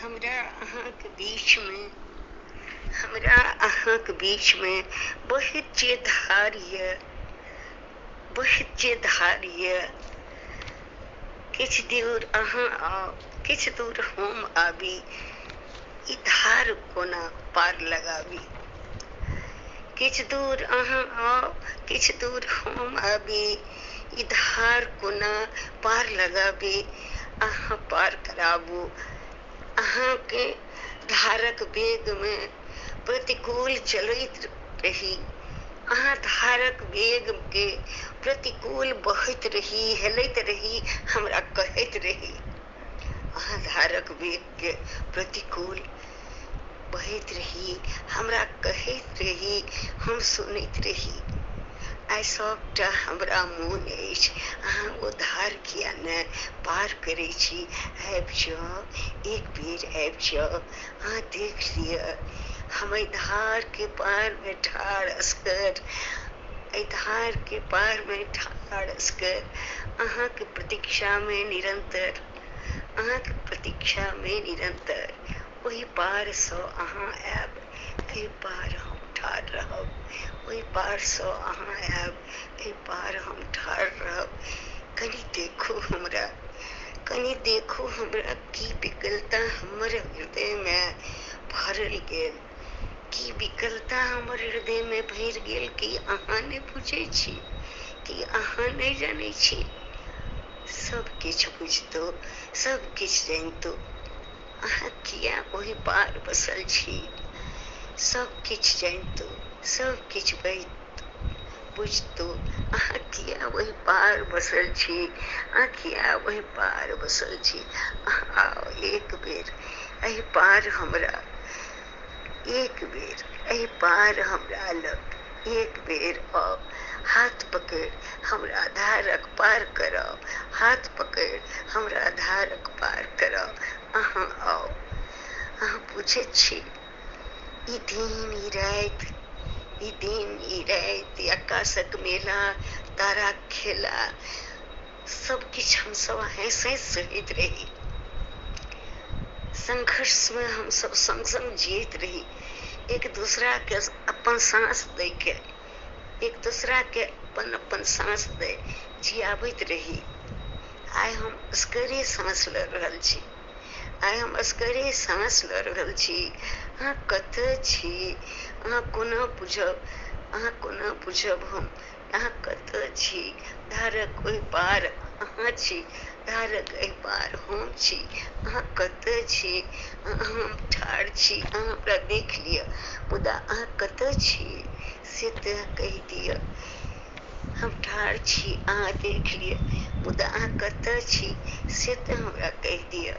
हमरा अहाँके बीच में हमरा अहाँके बीच में बहुत जे धार ये बहुत जे धार ये किछ दूर अहाँ आओ किछ दूर हम आबी ई धार कोना पार लगाबी किछ दूर अहाँ आओ किछ दूर हम आबी ई धार कोना पार लगाबी अहाँ पार कराबू अहाँ के धारक वेग में प्रतिकूल चलैत रही अहाँ धारक वेग के प्रतिकूल बहैत रही हेलैत रही हमरा कहैत रही अहाँ धारक वेग के प्रतिकूल बहैत रही हमरा कहैत रही हम सुनैत रही आइ सबटा हमरा मोन अछि अहाँ ओ धार किया नहि पार करै छी आबि जाउ एक बेर आबि जाउ अहाँ देख लिअ हम एहि धार के पार में ठाढ़ असगर एहि धार के पार में ठाढ़ असगर अहाँ के प्रतीक्षा में निरंतर अहाँ के प्रतीक्षा में निरंतर ओहि पार सँ अहाँ आयब एहि पार हम ठाढ़ रहब ओहि पार सँ अहाँ आयब एहि पार हम ठाढ़ रहब कनि देखू हमरा की विकलता हमर हृदय में भरल गेल की विकलता हमर हृदय में भरि गेल कि अहाँ नहि बुझै छी कि अहाँ नहि जानै छी सब किछ बुझितो सब किछ जानितो अहाँ किया ओहि पार बसल छी सब किछ जानितो सब किछ बुझितो अहाँ किया ओहि पार बसल छी अहाँ किया ओहि पार बसल छी अहाँ आओ एक बेर एहि पार हमरा एक बेर एहि पार हमरा लग एक बेर आओ हाथ पकड़ हमरा धारक पार कराओ हाथ पकड़ हमरा धारक पार कराओ अहाँ आओ अहाँ बुझैत छी ई दिन ई राति आकाशक मेला तारा खेला सब किछ हम सब हँसैत सहैत रही संघर्ष में हम सब संग संग जियत रही एक दूसरा के अपन सांस दे के एक दूसरा के अपन अपन सांस दे जियाबैत रही आइ हम असगरे सांस ल रहल छी आइ हम असगरे सांस ल रहल छी अहाँ कतऽ छी अहाँ कोना बुझब हम अहाँ कतऽ छी धारक ओहि पार अहाँ छी धारक एहि पार हम छी अहाँ कतऽ छी हम ठाढ़ छी अहाँ हमरा देख लिअ मुदा अहाँ कतऽ छी से तऽ कहि दिअ हम ठाढ़ छी अहाँ देख लिअ मुदा अहाँ कतऽ छी से तऽ हमरा कहि दिअ